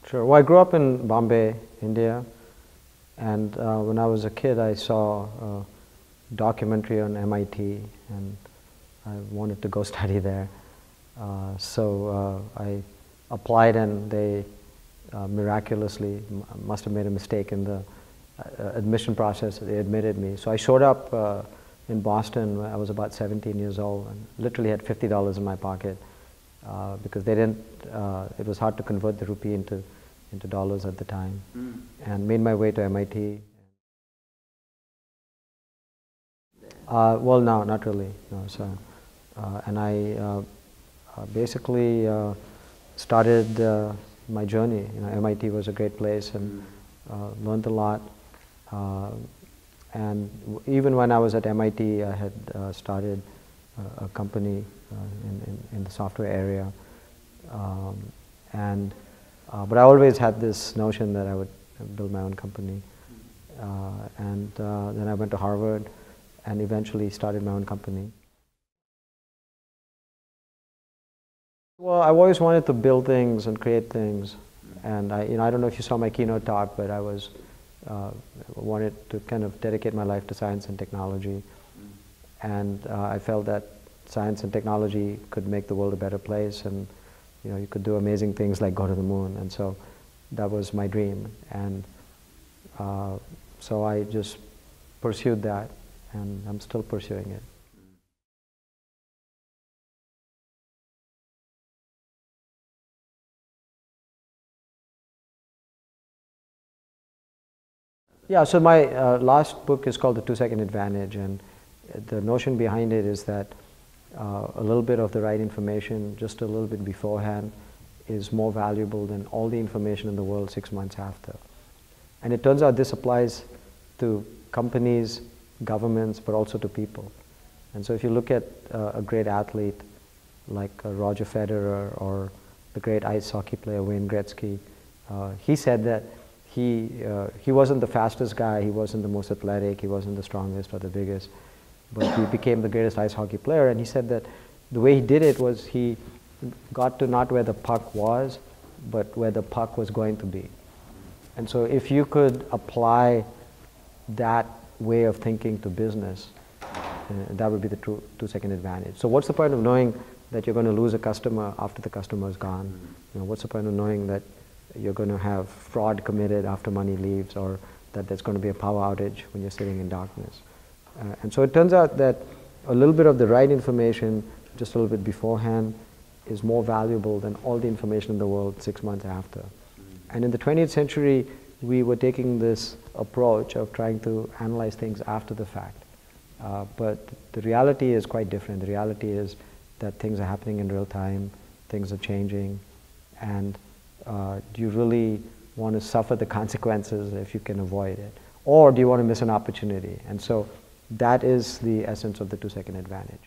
Sure. Well, I grew up in Bombay, India, and when I was a kid, I saw a documentary on MIT, and I wanted to go study there. So I applied, and they miraculously must have made a mistake in the admission process. They admitted me. So I showed up in Boston when I was about 17 years old, and literally had $50 in my pocket because they didn't. It was hard to convert the rupee into dollars at the time, and made my way to MIT. Well, no, not really. No, so, and I basically started my journey. You know, MIT was a great place, and learned a lot. And even when I was at MIT, I had started a company in the software area, but I always had this notion that I would build my own company. And then I went to Harvard and eventually started my own company. Well, I've always wanted to build things and create things. And I don't know if you saw my keynote talk, but I wanted to kind of dedicate my life to science and technology. And I felt that science and technology could make the world a better place, and you could do amazing things like go to the moon. And so that was my dream. And so I just pursued that, and I'm still pursuing it. Yeah, so my last book is called The 2-Second Advantage, and the notion behind it is that a little bit of the right information, just a little bit beforehand, is more valuable than all the information in the world 6 months after. And it turns out this applies to companies, governments, but also to people. And so if you look at a great athlete like Roger Federer, or the great ice hockey player Wayne Gretzky, he said that he wasn't the fastest guy, he wasn't the most athletic, he wasn't the strongest or the biggest, but he became the greatest ice hockey player. And he said that the way he did it was he got to not where the puck was, but where the puck was going to be. And so if you could apply that way of thinking to business, that would be the 2-second advantage. So what's the point of knowing that you're going to lose a customer after the customer is gone? What's the point of knowing that you're going to have fraud committed after money leaves, or that there's going to be a power outage when you're sitting in darkness? And so it turns out that a little bit of the right information, just a little bit beforehand, is more valuable than all the information in the world 6 months after. And in the 20th century, we were taking this approach of trying to analyze things after the fact. But the reality is quite different. The reality is that things are happening in real time, things are changing, and do you really want to suffer the consequences if you can avoid it? Or do you want to miss an opportunity? And so that is the essence of the 2-second advantage.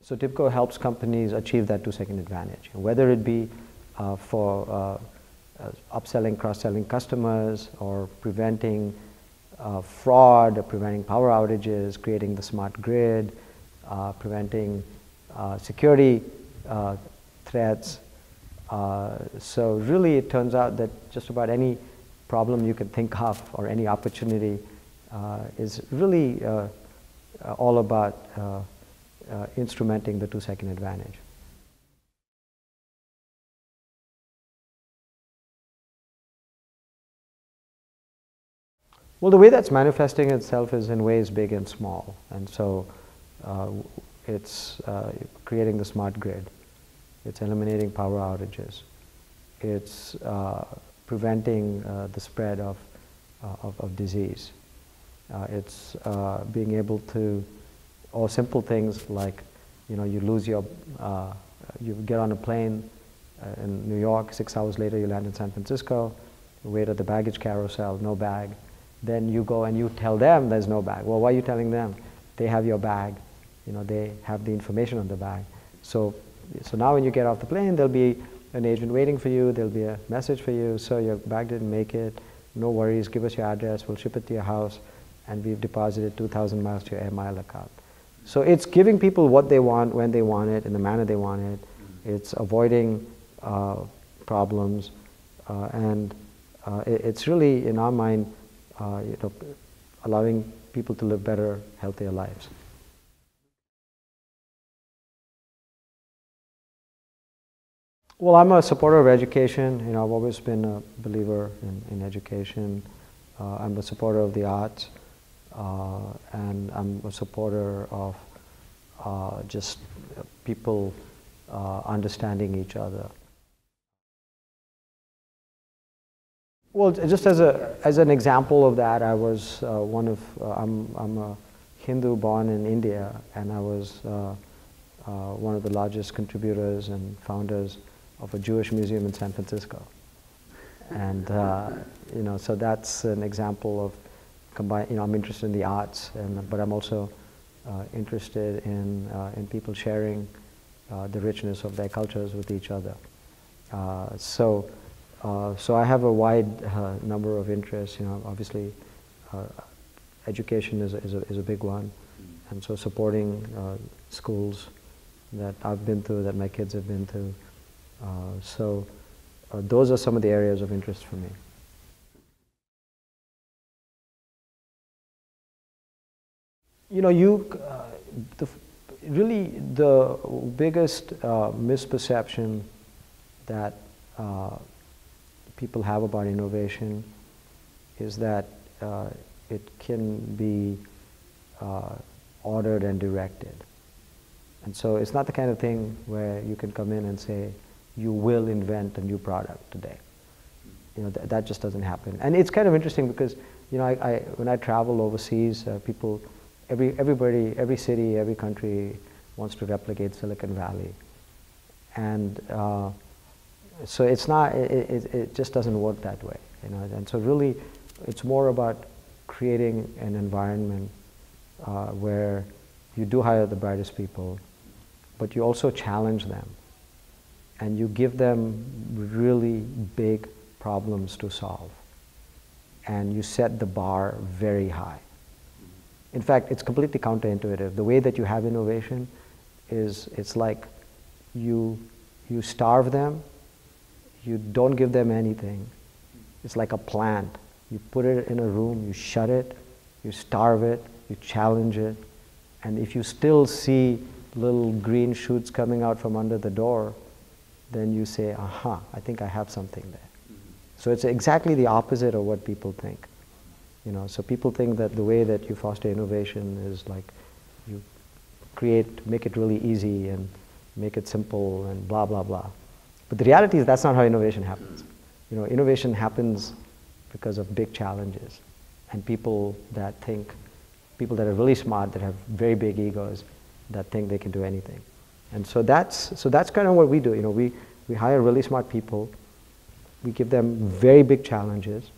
So TIBCO helps companies achieve that 2-second advantage, whether it be for upselling, cross-selling customers, or preventing fraud, or preventing power outages, creating the smart grid, preventing security threats. So really it turns out that just about any problem you can think of, or any opportunity, is really all about instrumenting the 2-second advantage. Well, the way that's manifesting itself is in ways big and small. And so it's creating the smart grid. It's eliminating power outages. It's preventing the spread of disease. It's being able to, or simple things like, you lose your, you get on a plane in New York, 6 hours later you land in San Francisco, you wait at the baggage carousel, no bag. Then you go and you tell them there's no bag. Well, why are you telling them? They have your bag. They have the information on the bag. So now when you get off the plane, there'll be an agent waiting for you. There'll be a message for you. So your bag didn't make it. No worries. Give us your address. We'll ship it to your house. And we've deposited 2,000 miles to your air mile account. So it's giving people what they want, when they want it, in the manner they want it. It's avoiding problems, and it's really, in our mind, allowing people to live better, healthier lives. Well, I'm a supporter of education. I've always been a believer in education. I'm a supporter of the arts, and I'm a supporter of just people understanding each other. Well, just as an example of that, I was I'm a Hindu born in India, and I was one of the largest contributors and founders of a Jewish museum in San Francisco. And so that's an example of I'm interested in the arts, but I'm also interested in people sharing the richness of their cultures with each other. So I have a wide number of interests. Obviously, education is a big one, and so supporting schools that I've been to, that my kids have been to. So those are some of the areas of interest for me. Really the biggest misperception that people have about innovation is that it can be ordered and directed. And so it's not the kind of thing where you can come in and say, you will invent a new product today. That just doesn't happen. And it's kind of interesting because, when I travel overseas, people, everybody, every city, every country wants to replicate Silicon Valley. And so it's not, it just doesn't work that way. And so really, it's more about creating an environment where you do hire the brightest people, but you also challenge them. And you give them really big problems to solve. And you set the bar very high. In fact, it's completely counterintuitive. The way that you have innovation is, it's like you starve them, you don't give them anything. It's like a plant. You put it in a room, you shut it, you starve it, you challenge it, and if you still see little green shoots coming out from under the door, then you say, aha, I think I have something there. So it's exactly the opposite of what people think. So people think that the way that you foster innovation is like you make it really easy and make it simple and blah, blah, blah. But the reality is that's not how innovation happens. Innovation happens because of big challenges and people that are really smart, that have very big egos, that think they can do anything. And so that's kind of what we do. We hire really smart people, we give them very big challenges,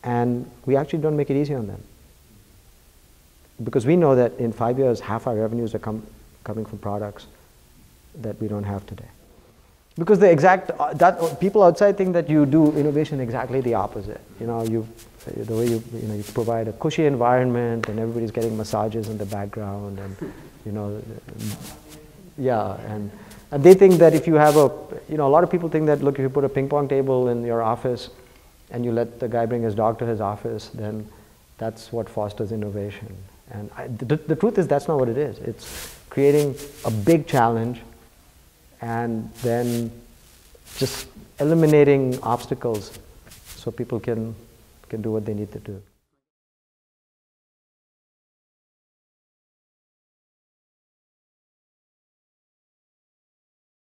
and we actually don't make it easy on them. Because we know that in 5 years, half our revenues are coming from products that we don't have today. Because people outside think that you do innovation exactly the opposite. The way you provide a cushy environment and everybody's getting massages in the background, and yeah, and they think that if you have a lot of people think that, look, if you put a ping pong table in your office and you let the guy bring his dog to his office, then that's what fosters innovation. And the truth is that's not what it is. It's creating a big challenge and then just eliminating obstacles so people can do what they need to do.